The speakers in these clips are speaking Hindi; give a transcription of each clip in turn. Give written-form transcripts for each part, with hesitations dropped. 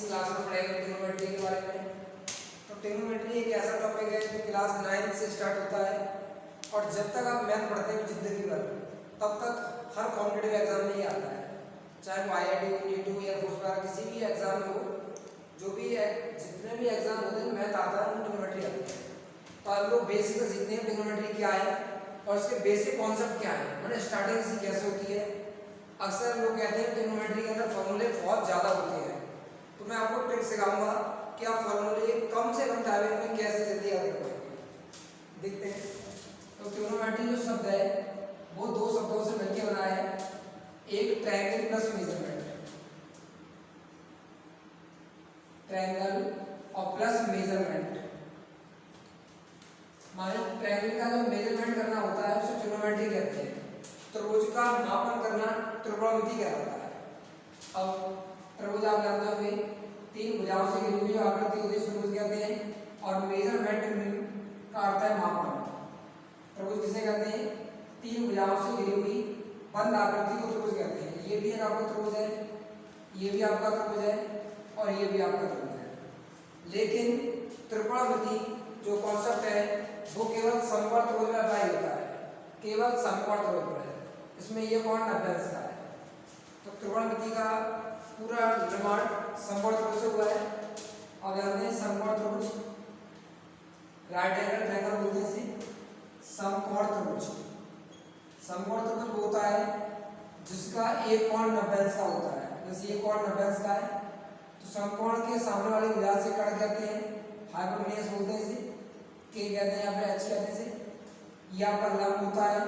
इस क्लास में पढ़ेंगे ट्रिग्नोमेट्री के बारे में। तो ट्रिग्नोमेट्री एक ऐसा टॉपिक है जो क्लास 9 से स्टार्ट होता है और जब तक आप मैथ पढ़ते हैं जिंदगी भर तब तक हर कॉम्पिटिटिव एग्जाम में ही आता है, चाहे वो IIT हो, NEET हो, एयरफोर्स वगैरह किसी भी एग्जाम में हो, जो भी जितने भी एग्जाम होते हैं मैथ आता है, ट्रिग्नोमेट्री आती है। तो आप लोग बेसिक से सीखते हैं ट्रिग्नोमेट्री क्या है और इसके बेसिक कॉन्सेप्ट क्या है, मतलब स्टार्टिंग से कैसे होती है। अक्सर लोग कहते हैं ट्रिग्नोमेट्री के अंदर फॉर्मूले बहुत ज़्यादा होते हैं, तो मैं आपको ट्रिक सिखाऊंगा कि आप फॉर्मूले कम से कम टाइम में कैसे जल्दी याद कर पाएंगे। देखते हैं। तो ट्रिग्नोमेट्री जो शब्द है वो दो शब्दों से मिलकर बना है, एक ट्रायंगल प्लस मेजरमेंट, ट्रायंगल और प्लस मेजरमेंट। मान लो ट्रायंगल का जो मेजरमेंट करना होता है उसे ट्रिग्नोमेट्री कहते हैं, त्रिभुज का मापन करना त्रिकोणमिति कहलाता है। अब त्रिभुज आप जानते होंगे तीन भुजाओं से घिरी हुई जो आकृति होती है त्रिभुज कहते हैं, और मेजरमेंट का अर्थ है मापन। त्रिभुज किसे कहते हैं? तीन भुजाओं से घिरी हुई बंद आकृति को त्रिभुज कहते हैं। ये भी एक आपका त्रिभुज है, ये भी आपका त्रिभुज है और ये भी आपका त्रिभुज है। लेकिन त्रिकोणमिति जो कॉन्सेप्ट है वो केवल समकोण त्रिभुज में अप्लाई होता है, केवल समकोण त्रिभुज पर है। इसमें ये कोण 90 अंश का है। तो त्रिकोणमिति का पूरा निर्माण समकोण त्रिभुज से हुआ है। अब जानते हैं समकोण त्रिभुज, राइट एंगल ट्रायंगल बोलते हैं इसे समकोण त्रिभुज। समकोण त्रिभुज वो होता है जिसका एक कोण 90 अंश का होता है। जैसे ये कोण 90 अंश का है तो समकोण के सामने वाली भुजा से कट कहते हैं, हाइपोटेन्यूज बोलते हैं इसे, के कहते हैं या फिर एच कहते हैं इसे। ये आपका लंब होता है,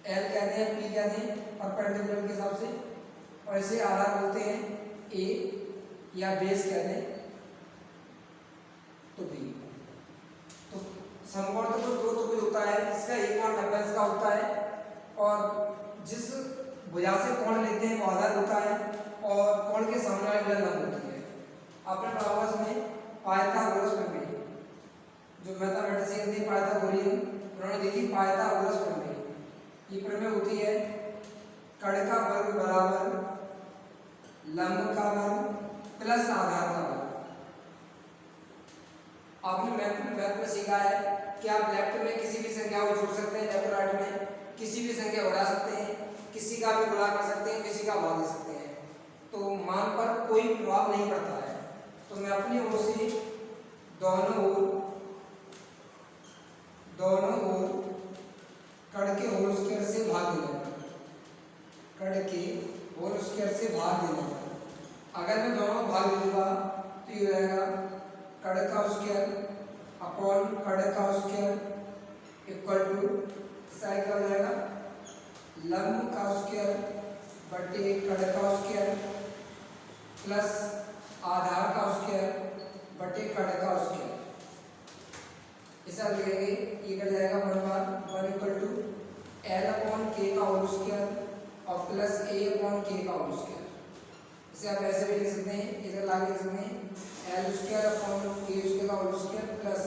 एल कहते हैं, पी कहते हैं परपेंडिकुलर के हिसाब से, और इसे आधार बोलते हैं ए या बेस कहते हैं तो बी। तो समकोण त्रिभुज दो त्रिभुज होता है जिसका एक कोण 90 अंश का होता है और जिस भुजा से कोण लेते हैं वो आधार होता है और कोण के सामने वाली भुजा लंब होती है। आपने पढ़ा होगा इसमें पाइथागोरस प्रमेय, जो मैथमेटिक्स के थे पाइथागोरियन, उन्होंने देखी पाइथागोरस प्रमेय। ये प्रमेय होती है कण का वर्ग बराबर लंब का वर्ग प्लस आधार का वर्ग। आपने मैथ में सीखा है कि आप लेफ्ट में किसी भी संख्या को जोड़ सकते हैं, लेफ्ट राइट में किसी भी संख्या बढ़ा सकते हैं, किसी का भी गुणा कर सकते हैं, किसी का भाग दे सकते हैं, तो मान पर कोई प्रभाव नहीं पड़ता है। तो मैं अपनी ओर से दोनों ओर कण के होल स्क्वायर से भाग देना, कण के होल स्क्वायर से भाग देना। अगर मैं दोनों भाग दे दूंगा तो ये रहेगा कण का स्क्वायर अपॉन कण का स्क्वायर इक्वल टू साइड का हो जाएगा लंब का स्क्वायर बटे कण का स्क्वायर प्लस आधार का स्क्वायर बटे कण का स्क्वायर। ऐसा लिखेंगे, ये कट जाएगा 1 इक्वल टू एल अपॉन के का होल स्क्वायर और प्लस ए अपॉन के का होल स्क्वायर। इसे आप ऐसे भी लिख सकते हैं, इधर ला के लिख सकते हैं एल स्क्वायर अपॉन के स्क्वायर का होल स्क्वायर प्लस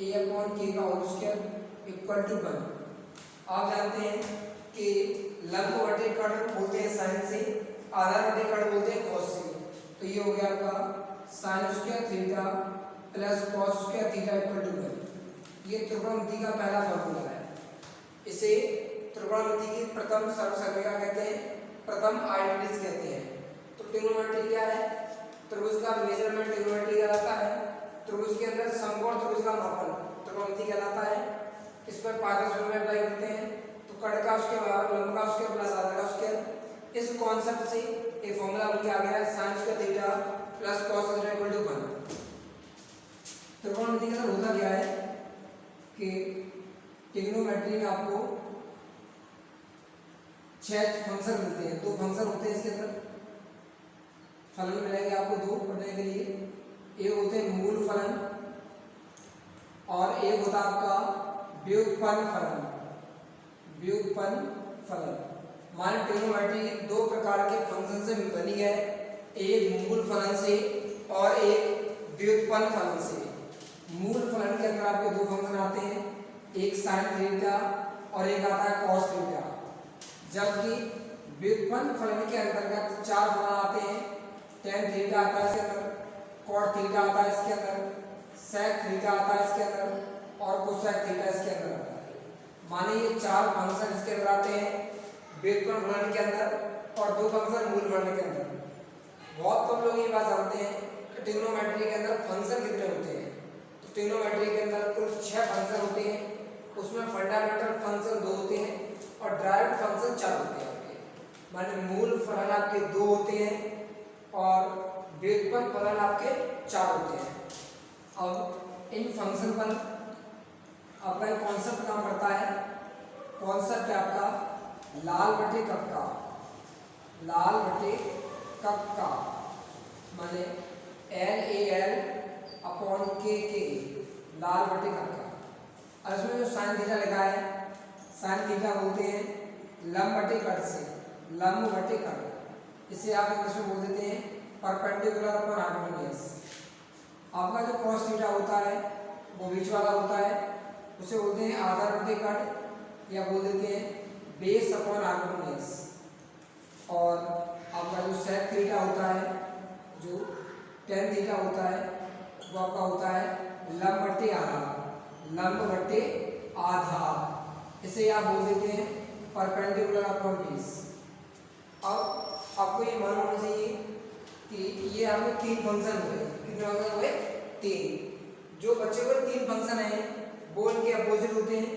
ए अपॉन के का होल स्क्वायर इक्वल टू 1। आप जानते हैं कि लंब बटे कण बोलते हैं साइन से, आधार बटे कण बोलते हैं कॉस से। तो ये हो गया आपका sine square theta plus cos square theta equal to 1। ये त्रिकोणमिति का पहला फॉर्मूला है। इसे त्रिकोणमिति की प्रथम सर्वसंज्ञा कहते हैं, प्रथम आइडेंटिटीज कहते हैं। तो ट्रिग्नोमेट्री क्या है? त्रिभुज का मेजरमेंट ट्रिग्नोमेट्री कहलाता है। त्रिभुज के अंदर समकोण त्रिभुज का मापन त्रिकोणमिति कहलाता है। इस पर पाइथागोरस प्रमेय अप्लाई करते हैं तो कण का स्क्वायर बराबर लंब का स्क्वायर प्लस आधार का स्क्वायर। इस कॉन्सेप्ट से एक फॉर्मूला बन के आ गया है sin square theta plus cos theta equal to 1। त्रिकोणमिति के अंदर होता क्या है कि ट्रिग्नोमेट्री में आपको 6 फंक्शन मिलते हैं, 2 फंक्शन होते हैं इसके अंदर। फलन मिलेंगे आपको 2 पढ़ने के लिए, एक होते हैं मूल फलन और एक होता है आपका व्युत्पन्न फलन। व्युत्पन्न फलन मान ट्रिग्नोमेट्री 2 प्रकार के फंक्शन से बनी है, एक मूल फलन से और एक व्युत्पन्न फलन से। मूल फलन के अंदर आपके 2 फंक्शन आते हैं, एक sin थीटा और एक आता है cos थीटा, जबकि व्युत्पन्न फलन के अंतर्गत 4 फलन आते हैं tan थीटा थीटा आता है इसके अंदर, कॉट थीटा आता है इसके अंदर, सेक थीटा आता है इसके अंदर और कोसेक थीटा इसके अंदर आता है। माने ये चार फंक्शन इसके अंदर आते हैं व्युत्पन्न फलन के अंदर और दो फंक्शन मूल फलन के अंदर। बहुत कम लोग ये बात जानते हैं कि ट्रिग्नोमेट्री के अंदर फंक्शन कितने होते हैं। तो ट्रिग्नोमेट्री के अंदर कुल 6 फंक्शन होते हैं, उसमें फंडामेंटल फंक्शन 2 होते हैं और डायरेक्ट फंक्शन 4 होते हैं आपके। माने मूल फलन आपके 2 होते हैं और व्युत्पन्न फलन आपके 4 होते हैं। अब इन फंक्शन पर आपका एक कॉन्सेप्ट काम करता है। कॉन्सेप्ट है आपका लाल बटे कप का, लाल बटे कप का माने LAL अपॉन के लाल बटे कप का। और इसमें जो साइन थीटा लिखा है, साइन थीटा बोलते हैं लंब बटे कट से, लंब बटे कट। इसे आप इंग्लिश में बोल देते हैं परपेंडिकुलर अपॉन हाइपोटेन्यूज। आपका जो कॉस थीटा होता है वो बीच वाला होता है, उसे बोलते हैं आधार बटे कट या बोल देते हैं बेस अपॉन हाइपोटेन्यूज। और आपका जो सेक थीटा होता है, जो टेन थीटा होता है वो आपका होता है लंब बटे आधार, लंब बटे आधार। इसे आप बोल देते हैं परपेंडिकुलर अपॉन बेस। अब आपको ये मालूम होना चाहिए कि ये आपके 3 फंक्शन हुए। कितने फंक्शन हुए? 3। जो बच्चे हुए 3 फंक्शन हैं वो इनके अपोजिट होते हैं।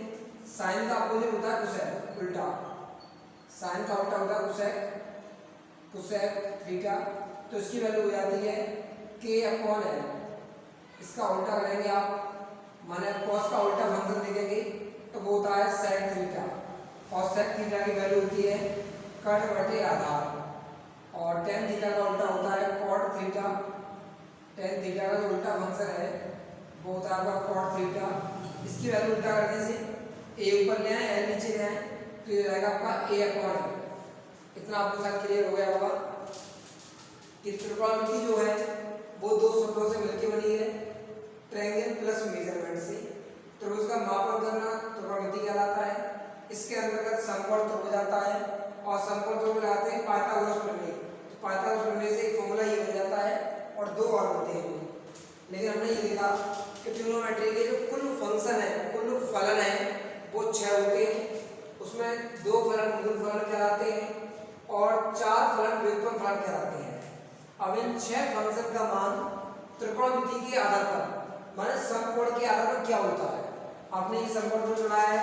साइन का अपोजिट होता है कोसेक, उल्टा। साइन का उल्टा होता है कोसेक, कोसेक थीटा। तो इसकी वैल्यू हो जाती है k अपॉन l। इसका उल्टा करेंगे आप, माने cos का उल्टा फंक्शन देखेंगे तो वो होता है sec थीटा। और sec थीटा की वैल्यू होती है कट बटे आधार। और tan थीटा का उल्टा होता है cot थीटा। tan थीटा का जो उल्टा फंक्शन है वो होता है आपका cot थीटा। इसकी वैल्यू उल्टा करने से a ऊपर ले आए l नीचे ले आए तो ये रहेगा आपका a अपॉन l। इतना आपको शायद क्लियर हो गया होगा कि त्रिकोणमिति जो है वो 2 शब्दों से मिलकर बनी है, ट्रायंगल प्लस मेजरमेंट से। तो उसका मापन करना त्रिकोणमिति कहलाता है। इसके अंतर्गत समकोण त्रिभुज आता है और समकोण त्रिभुज लगाते हैं पाइथागोरस प्रमेय। तो पाइथागोरस प्रमेय से एक फॉर्मूला ये बन जाता है और 2 और होते हैं। लेकिन हमने ये देखा कि ट्रिग्नोमेट्री के जो कुल फंक्शन है, कुल फलन है वो 6 होते हैं। उसमें 2 फलन मूल फलन कहलाते हैं और 4 फलन व्युत्पन्न फलन कहलाते हैं। अब इन 6 फंक्शन का मान त्रिकोणमिति के आधार पर, माने समकोण के आधार पर क्या होता है। आपने ये समकोण जो चुना है,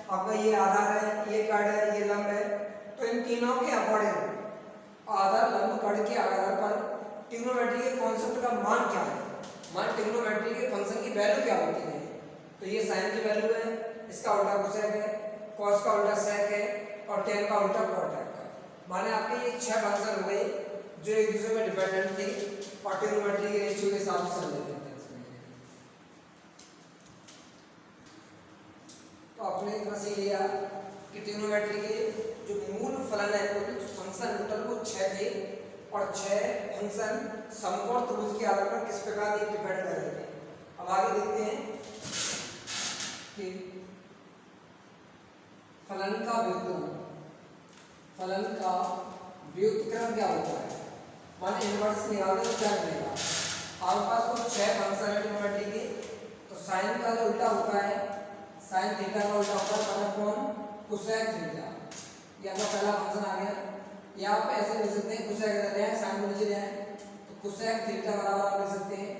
आपका ये आधार है, ये कड़ है, ये लंब है, तो इन तीनों के अकॉर्डिंग आधार लंब कड़ के आधार पर ट्रिग्नोमेट्री के कॉन्सेप्ट का मान क्या है, मान ट्रिग्नोमेट्री के फंक्शन की वैल्यू क्या होती है। तो ये साइन की वैल्यू है, इसका उल्टा कोसेक है, कॉस का उल्टा सेक है और टेन का उल्टा कॉट है। माने आपके ये 6 फंक्शन हो गए जो एक दूसरे में डिपेंडेंट थे और ट्रिग्नोमेट्री के रेशियो के साथ चल रहे थे। तो आपने इतना सीख लिया कि ट्रिग्नोमेट्री के जो मूल फलन है वो फंक्शन टोटल वो 6 थे और 6 फंक्शन समकोण त्रिभुज के आधार पर किस प्रकार ये डिपेंड कर रहे थे। अब आगे देखते हैं कि फलन का व्युत्क्रम, फलन का व्युत्क्रम क्या होता है। माने इनवर्स निकालने तो क्या मिलेगा। आपके पास कुछ 6 फंक्शन है ट्रिग्नोमेट्री के। तो साइन का जो उल्टा होता है, साइन थीटा का उल्टा होता है वन अपॉन कोसेक थीटा। ये आपका पहला फंक्शन आ गया। या आप ऐसे लिख सकते हैं कोसेक इधर ले आए, साइन को नीचे ले आए तो कोसेक थीटा बराबर आप लिख सकते हैं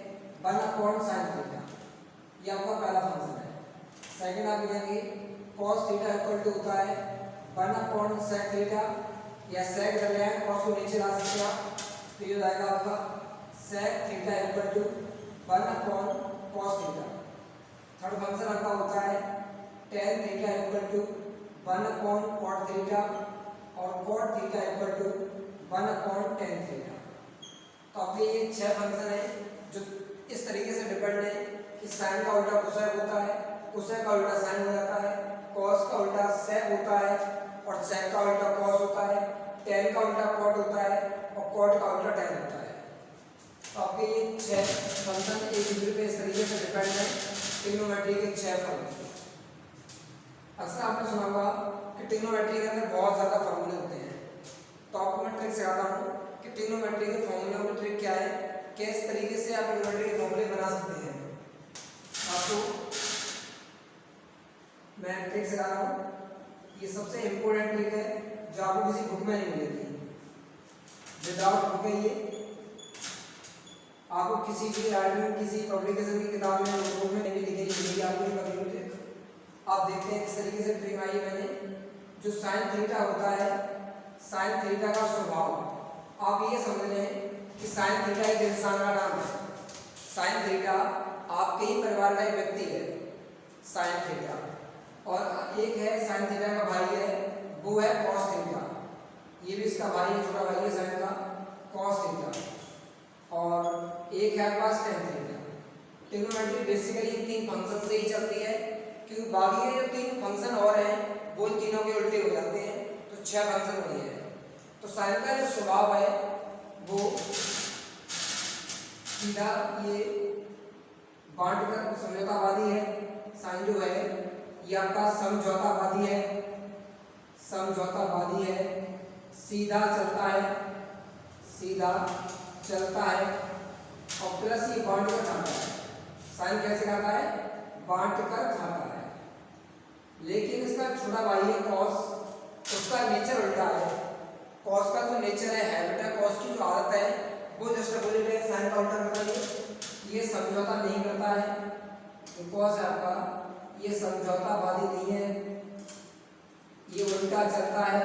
वन अपॉन साइन थीटा। ये आपका पहला फंक्शन है। सेकंड आप लिखेंगे cos थीटा इक्वल टू होता है वन अपॉन सेक थीटा, या सेक इधर ले आए cos को नीचे ला सकते हैं आप, तो ये आएगा आपका sec theta equal to one upon cos theta. Third function आपका होता है tan theta equal to one upon cot theta और cot theta equal to one upon tan theta. तो आपके ये 6 फंक्शन है जो इस तरीके से डिपेंड है कि साइन का उल्टा कोसेक होता है, कोसेक का उल्टा साइन हो जाता है, cos का उल्टा सेक होता है और सेक का उल्टा cos होता है, tan का उल्टा cot होता है और cot का उल्टा tan होता है। तो आपके ये 6 फंक्शन एक दूसरे पे इस तरीके से डिपेंड है ट्रिग्नोमेट्री के 6 फंक्शन। अक्सर आपने सुना होगा कि ट्रिग्नोमेट्री के अंदर बहुत ज़्यादा फॉर्मूले होते हैं। तो आपको मैं ट्रिक सिखाता हूँ कि ट्रिग्नोमेट्री के फॉर्मूले में ट्रिक क्या है किस तरीके से आप ट्रिग्नोमेट्री के फॉर्मूले बना सकते हैं। आपको मैं ट्रिक सिखा रहा हूँ, ये सबसे इम्पोर्टेंट ट्रिक है जो आपको किसी बुक में नहीं मिलेगी, विदाउट बुक है ये, आपको किसी भी राइटर किसी पब्लिकेशन की किताब में बुक में नहीं लिखी मिलेगी आपको ये कभी ट्रिक। आप देखते हैं किस तरीके से ट्रिक आई है मैंने। जो साइन थीटा होता है, साइन थीटा का स्वभाव आप ये समझ रहे हैं कि साइन थीटा एक इंसान का नाम है। साइन थीटा आपके ही परिवार का एक व्यक्ति है साइन थीटा, और एक है साइन थीटा का भाई है, वो है कॉस थीटा। ये भी इसका भाई है, छोटा भाई है साइन का कॉस थीटा, और एक है पास टेन थीटा। ट्रिग्नोमेट्री बेसिकली तीन फंक्शन से ही चलती है, क्योंकि बाकी के जो तीन फंक्शन और हैं वो इन तीनों के उल्टे हो जाते हैं, तो 6 फंक्शन बने हैं। तो साइन का जो स्वभाव है वो सीधा ये बांटकर समझौतावादी है। साइन जो है ये आपका समझौतावादी है, समझौतावादी है, सीधा चलता है, सीधा चलता है, और प्लस ये बांट कर खाता है। साइन कैसे खाता है? बांट कर खाता है। लेकिन इसका छोटा भाई है कॉस, उसका नेचर उल्टा है। कॉस का जो नेचर है बेटा, कॉस की जो आदत है वो जस्ट अपोजिट है, साइन का उल्टा करता है। ये समझौता नहीं करता है, ये कॉस है आपका, ये समझौतावादी नहीं है, ये उल्टा चलता है,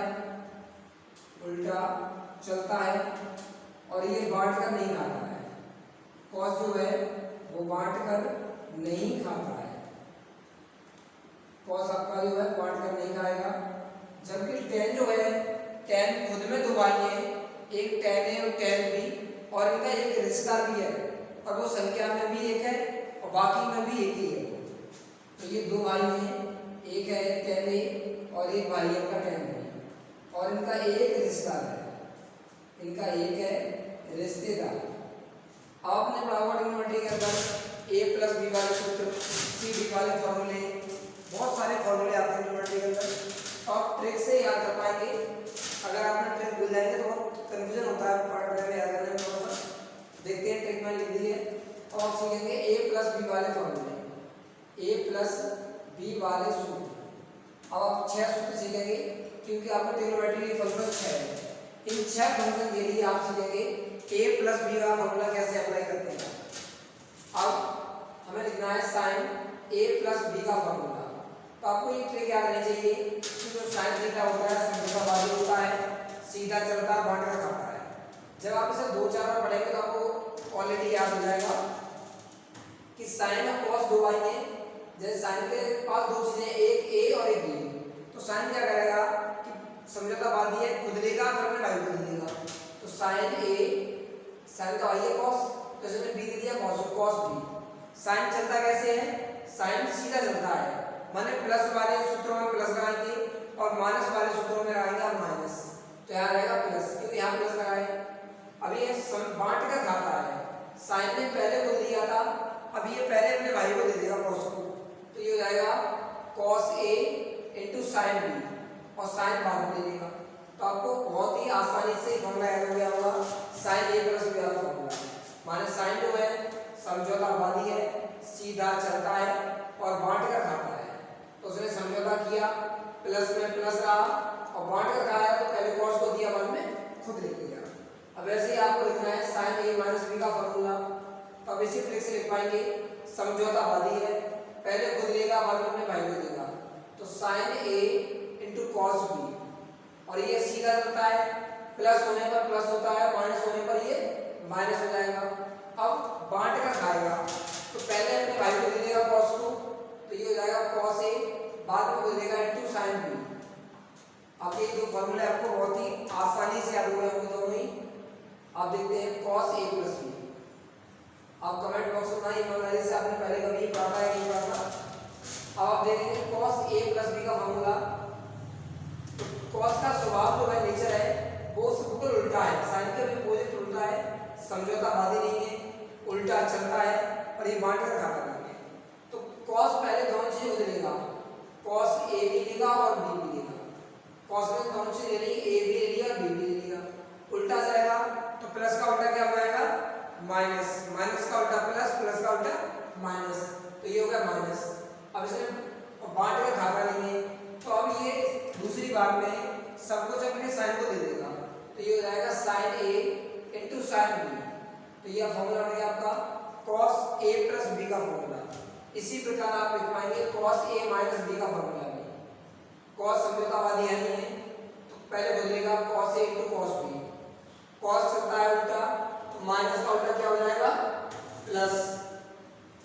उल्टा चलता है, और ये बांट कर नहीं खाता है। कॉस जो है वो बांट कर नहीं खाता है, कॉस आपका जो है बांट कर नहीं खाएगा। जबकि टेन जो है, टेन खुद में दो भाई है, एक टेन है और टेन भी, और इनका एक रिश्ता भी है, और वो संख्या में भी एक है और बाकी में भी एक ही है। तो ये दो भाई हैं, एक है टेन ए और एक भाई है इनका टेन बी, और इनका एक रिश्ता है, इनका एक है रिश्तेदार। आपने पढ़ा हुआ ट्रिग्नोमेट्री के अंदर ए प्लस बी वाले सूत्र, सी डी वाले फॉर्मूले, बहुत सारे फॉर्मूले आते हैं ट्रिग्नोमेट्री के अंदर, तो आप ट्रिक से याद कर पाएंगे। अगर आपने ट्रिक भूल जाएंगे तो बहुत कन्फ्यूजन होता है पढ़ने में, याद करने में थोड़ा सा। देखते हैं ट्रिक में लिख दी है, और आप सीखेंगे ए प्लस बी वाले फॉर्मूले, ए प्लस बी वाले सूत्र। अब आप 6 सूत्र सीखेंगे, क्योंकि आपको ट्रिग्नोमेट्री की फॉर्मूला 6 है। इन 6 फंक्शन के लिए आप सीखेंगे ए प्लस बी का फॉर्मूला कैसे अप्लाई करते हैं। अब हमें लिखना है साइन ए प्लस बी का फॉर्मूला। तो आपको ये ट्रिक याद रहनी चाहिए कि जो साइन थीटा होता है समझौतावादी होता है, सीधा चलता है, बांट कर खाता है। जब आप इसे 2-4 बार पढ़ेंगे तो आपको ऑलरेडी याद हो जाएगा कि साइन और कॉस दो भाई हैं। जैसे साइन के पास दो चीजें, एक ए और एक बी, तो साइन क्या करेगा कि समझौतावादी है, खुद लेगा फिर अपने भाई को दे देगा। तो साइन ए, साइन का भाई है कॉस, तो इसने बी दे दिया कॉस, कॉस बी। साइन चलता कैसे है? साइन सीधा चलता है, माने प्लस वाले सूत्रों में प्लस लगाएंगे और माइनस वाले सूत्रों में लगाएंगे आप माइनस, तो यहाँ रहेगा प्लस, क्योंकि यहाँ प्लस लगाए। अब ये बांट कर खाता है, साइन ने पहले खुद लिया था, अब ये पहले अपने भाई को दे देगा कॉस को, तो ये हो जाएगा cos A into sine B, और साइन बाद में दे देगा। तो आपको बहुत ही आसानी से फॉर्मूला याद हो गया होगा, साइन ए प्लस बी वाला फॉर्मूला। माने साइन जो है समझौतावादी है, सीधा चलता है और बांट कर खाता है। तो उसने समझौता किया, प्लस में प्लस रहा और बांट कर खाया, तो पहले कॉस को दिया, बाद में खुद ले लिया। अब ऐसे ही आपको लिखना है साइन ए माइनस बी का फॉर्मूला। तो अब इसी ट्रिक से लिख पाएंगे, समझौतावादी है, पहले खुद लेगा बाद में अपने भाई को देगा, तो साइन ए इंटू कॉस बी, और ये सीधा चलता है, प्लस होने पर प्लस होता है, माइनस होने पर ये माइनस हो जाएगा। अब बांट कर खाएगा, तो पहले अपने भाई को दे देगा कॉस को, तो ये हो जाएगा कॉस ए, बाद में हो जाएगा इंटू साइन बी। अब ये दो फॉर्मूले आपको बहुत ही आसानी से याद हो गए होंगे दोनों ही। आप देखते हैं कॉस ए प्लस बी। आप कमेंट बॉक्स में ईमानदारी से आपने पहले कभी पढ़ा है नहीं पढ़ा था। अब आप देखेंगे कॉस ए प्लस बी का फॉर्मूला। तो कॉस का स्वभाव जो है, नेचर है, वो बिल्कुल उल्टा है, साइन के विपरीत उल्टा है, समझौतावादी नहीं है, उल्टा चलता है, और ये बांट कर खाता नहीं है। तो कॉस पहले दोनों चीजें को लेगा, कॉस ए भी लेगा और बी भी लेगा। कॉस में दोनों चीजें ले लेंगे, ए भी ले लिया और बी भी ले लिया। उल्टा जाएगा तो प्लस का उल्टा क्या हो जाएगा? Minus, sine B. तो यह फॉर्मूला बन गया आपका कॉस ए प्लस बी का फॉर्मूला। इसी प्रकार आप लिख पाएंगे कॉस ए माइनस बी का फॉर्मूला भी। कॉस समझौतावादी है नहीं है तो पहले बदलेगा cos A into cos B. Cos चलता है उल्टा तो माइनस का उल्टा क्या हो जाएगा प्लस,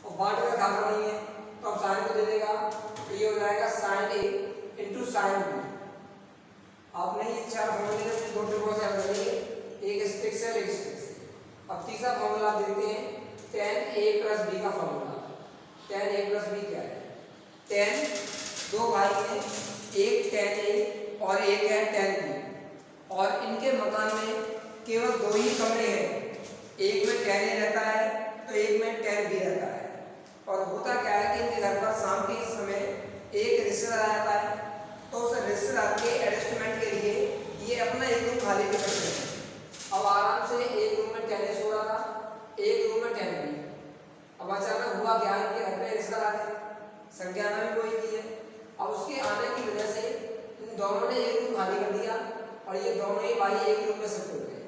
और बांटने का खाता नहीं है तो अब साइन को दे देगा तो ये हो जाएगा साइन ए इंटू साइन बी। आपने ये चार फॉर्मूले दो ट्रिकों से हल करेंगे, एक स्टिक से और एक स्टिक से। अब तीसरा फॉर्मूला आप देखते हैं tan a प्लस बी का formula. tan a plus B क्या है? tan दो भाई हैं, एक tan a और एक है tan b, और इनके मकान में केवल दो ही कमरे हैं, एक में tan a रहता है तो एक में tan b रहता है। और होता क्या है कि इनके घर पर शाम के समय एक रिश्तेदार आ जाता है तो उस रिश्तेदार के एडजस्टमेंट के लिए ये अपना एक रूम खाली भी करते हैं। अब आराम से एक रूम में tan a सो रहा था, एक रूम में tan b। अब अचानक हुआ क्या, इनके घर में रिश्तेदार आ गए, संख्या में भी कोई की है। अब उसके आने की वजह से इन दोनों ने एक रूम खाली कर दिया और ये दोनों ही भाई एक रूम में शिफ्ट हो गए।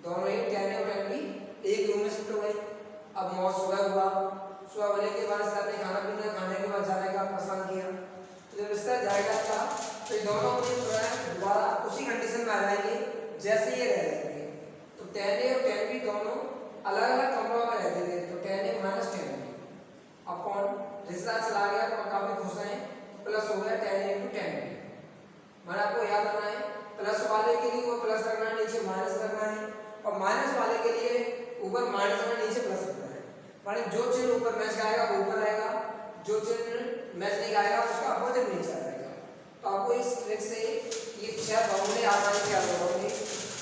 दोनों ही tan a और tan b एक रूम में शिफ्ट हो गए। अब मौत सुबह हुआ, सुबह होने के बाद सर ने खाना पीना खाने के बाद जाने का पसंद किया। तो जब रिश्तेदार जाएगा था तो ये दोनों दोबारा उसी कंडीशन में आ जाएंगे जैसे ये रह जाएंगे। तो tan a और tan b दोनों अलग अलग कमरों में रहते थे, तो tan a minus tan b upon रिश्तेदार चला गया तो काफी खुश हैं, प्लस हो गया tan a into tan b। मैंने आपको याद रखना है प्लस वाले के लिए वो प्लस रखना है, नीचे माइनस रखना है, और माइनस वाले के लिए ऊपर माइनस रखना है, नीचे प्लस रखना है। माने जो चिन्ह ऊपर मैच आएगा वो ऊपर आएगा, जो चिन्ह मैच नहीं आएगा उसका अपोजिट नीचे आएगा। तो आपको इस ट्रिक से ये छह फॉर्मूले आसानी से याद रखोगे।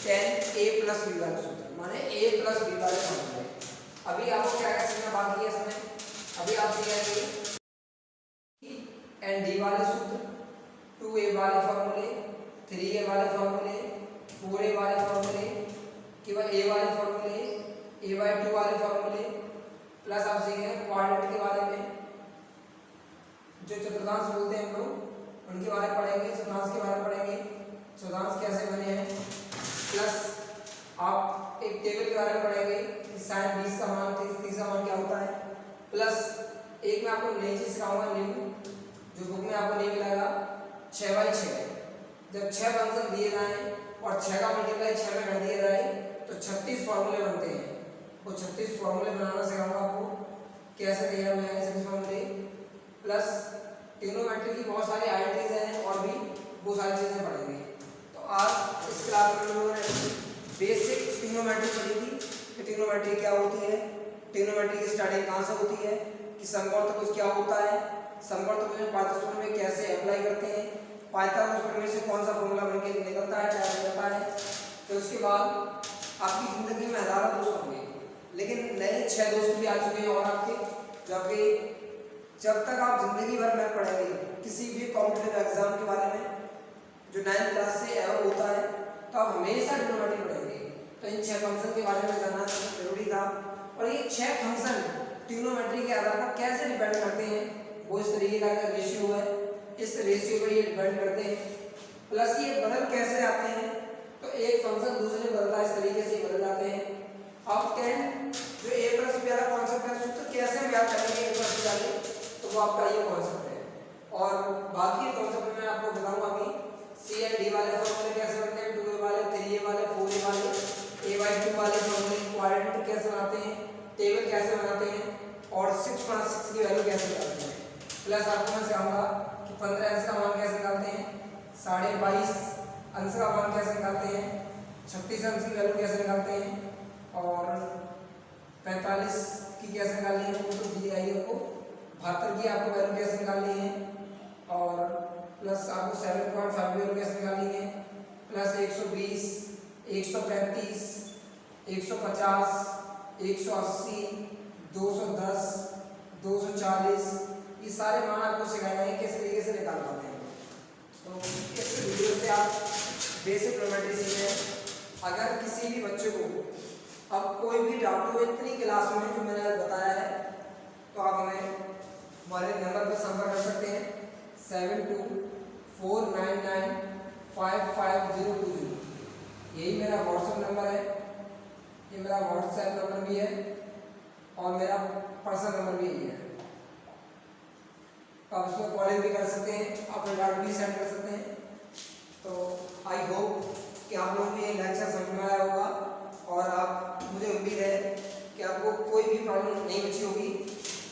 tan a प्लस b वाला सूत्र माने a प्लस b वाले फॉर्मूले। अभी आपको क्या क्या सीखना बाकी है इसमें? अभी आप सीखेंगे एंड डी वाले सूत्र, 2a वाले फॉर्मूले, 3a वाले फॉर्मूले, 4a वाले फॉर्मूले, केवल a वाले फॉर्मूले, a/2 वाले फॉर्मूले, प्लस आप सीखेंगे क्वाड्रेंट के बारे में, जो चतुर्थांश बोलते हैं हम लोग उनके बारे में पढ़ेंगे, चतुर्थांश के बारे में पढ़ेंगे, चतुर्थांश कैसे बने हैं। प्लस आप एक टेबल के बारे में पढ़ेंगे कि साइन 20 का मान 30 का मान क्या होता है। प्लस एक में आपको नई चीज सिखाऊंगा न्यू, जो बुक में आपको नहीं मिलेगा, 6/6। जब 6 फंक्शन दिए जाएं और 6 का मल्टीप्लाई 6 में कर दिया जाए तो 36 फॉर्मूले बनते हैं। वो 36 फॉर्मूले बनाना सिखाऊंगा आपको, कैसे तैयार हो जाएंगे 36 फॉर्मूले। प्लस ट्रिग्नोमेट्री की बहुत सारी आइडेंटिटीज हैं और भी वो सारी चीजें पढ़ेंगे। तो आज इस क्लास में हम लोगों ने बेसिक ट्रिग्नोमेट्री पढ़ी थी कि ट्रिग्नोमेट्री क्या होती है, ट्रिग्नोमेट्री की स्टार्टिंग कहाँ से होती है, कि समवर्तभुज क्या होता है, समवर्तभुज में पाइथागोरस प्रमेय कैसे अप्लाई करते हैं, पाइथागोरस प्रमेय से कौन सा फॉर्मूला बनके निकलता है, क्या निकलता है। फिर उसके बाद आपकी जिंदगी में हजारों दोस्त होंगे, लेकिन नए 6 दोस्त भी आ चुके हैं और आपके, जबकि जब तक आप जिंदगी भर में पढ़ेंगे किसी भी कॉम्पिटिटिव एग्जाम के बारे में जो 9th क्लास से एवं होता है तो आप हमेशा ट्रिग्नोमेट्री पढ़ेंगे। तो इन 6 फंक्शन के बारे में जानना जरूरी था। और ये 6 फंक्शन ट्रिग्नोमेट्री के आधार पर कैसे डिपेंड करते हैं, वो इस तरीके का रेशियो है, इस रेशियो पर ये डिपेंड करते हैं। प्लस ये बदल कैसे आते हैं, तो एक फंक्शन दूसरे बदलता है, इस तरीके से बदल जाते हैं। अब 10 जो a प्लस b वाला कॉन्सेप्ट है सूत्र कैसे हम याद करेंगे a प्लस b वाले, तो वो आपका ये कॉन्सेप्ट है। और बाकी कॉन्सेप्ट मैं आपको बताऊंगा अभी, c एंड d वाले फॉर्मूले कैसे बनते हैं, 2a वाले, 3a वाले, 4a वाले, a/2 वाले फॉर्मूले, क्वाड्रेंट कैसे बनाते हैं, टेबल कैसे बनाते हैं, और 6/6 की वैल्यू कैसे निकालते हैं। प्लस आपको मैं सिखाऊंगा कि 15 अंश का मान कैसे निकालते हैं, 22.5 अंश का मान कैसे निकालते हैं, 36 अंश की वैल्यू कैसे निकालते हैं, और 45 की कैसे निकालनी है, वो तो दी आई आपको, 72 की आपको वैल्यू कैसे निकालनी है, और प्लस आपको 7.5 की वैल्यू कैसे निकालनी है, प्लस 120, 135, 150, 180, 210, 240, ये सारे मान आपको सिखाए जाएंगे किस तरीके से निकाल पाते हैं। तो इस वीडियो से आप बेसिक ट्रिग्नोमेट्री सीखें। अगर किसी भी बच्चे को अब कोई भी डाउट हो इतनी क्लास में जो मैंने बताया है, तो आप हमें हमारे नंबर पर संपर्क कर सकते हैं 7249955020। यही मेरा व्हाट्सएप नंबर है। ये मेरा व्हाट्सएप नंबर भी है और मेरा पर्सनल नंबर भी यही है। आप उसमें कॉलिंग भी कर सकते हैं, अपने डाटा भी सेंड कर सकते हैं। तो आई होप कि आप लोगों को ये लेक्चर समझ में आया होगा और आप मुझे उम्मीद है कि आपको कोई भी प्रॉब्लम नहीं बची होगी।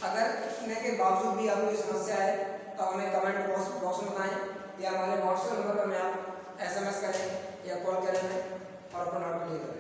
अगर इतने के बावजूद भी आपको ये समस्या है तो हमें कमेंट बॉक्स में बताएं या हमारे व्हाट्सएप नंबर पर में आप SMS करें या कॉल करें और अपना डाउट क्लियर करें।